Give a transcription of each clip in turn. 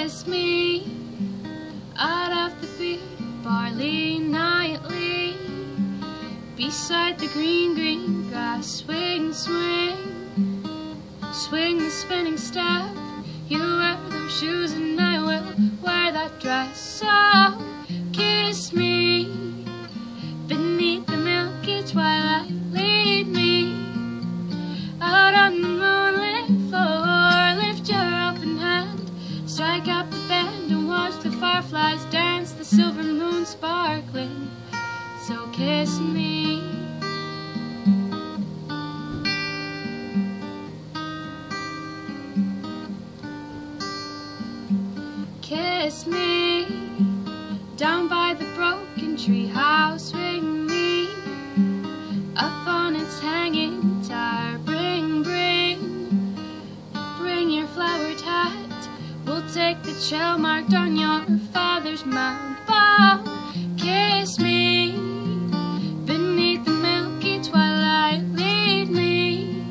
kiss me out of the beer barley nightly, beside the green, green grass. Swing, swing, swing the spinning step. You wear those shoes and I will wear that dress. So kiss me beneath the milky twilight. Lead me out on the moonlit floor. Lift your open hand, strike up the band, and watch the fireflies dance, the silver moon sparkling. So kiss me. Kiss me down by the broken tree house. Swing me up on its hanging tower. Bring, bring, bring your flowered hat. We'll take the trail marked on your father's mound. Fall, kiss me beneath the milky twilight. Lead me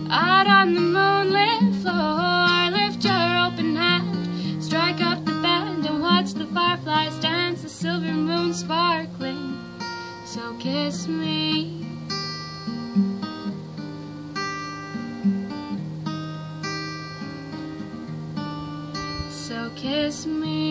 out on the moonlit floor. Lift your open hand, strike up the band, and watch the fireflies dance, the silver moon sparkling. So kiss me. So kiss me.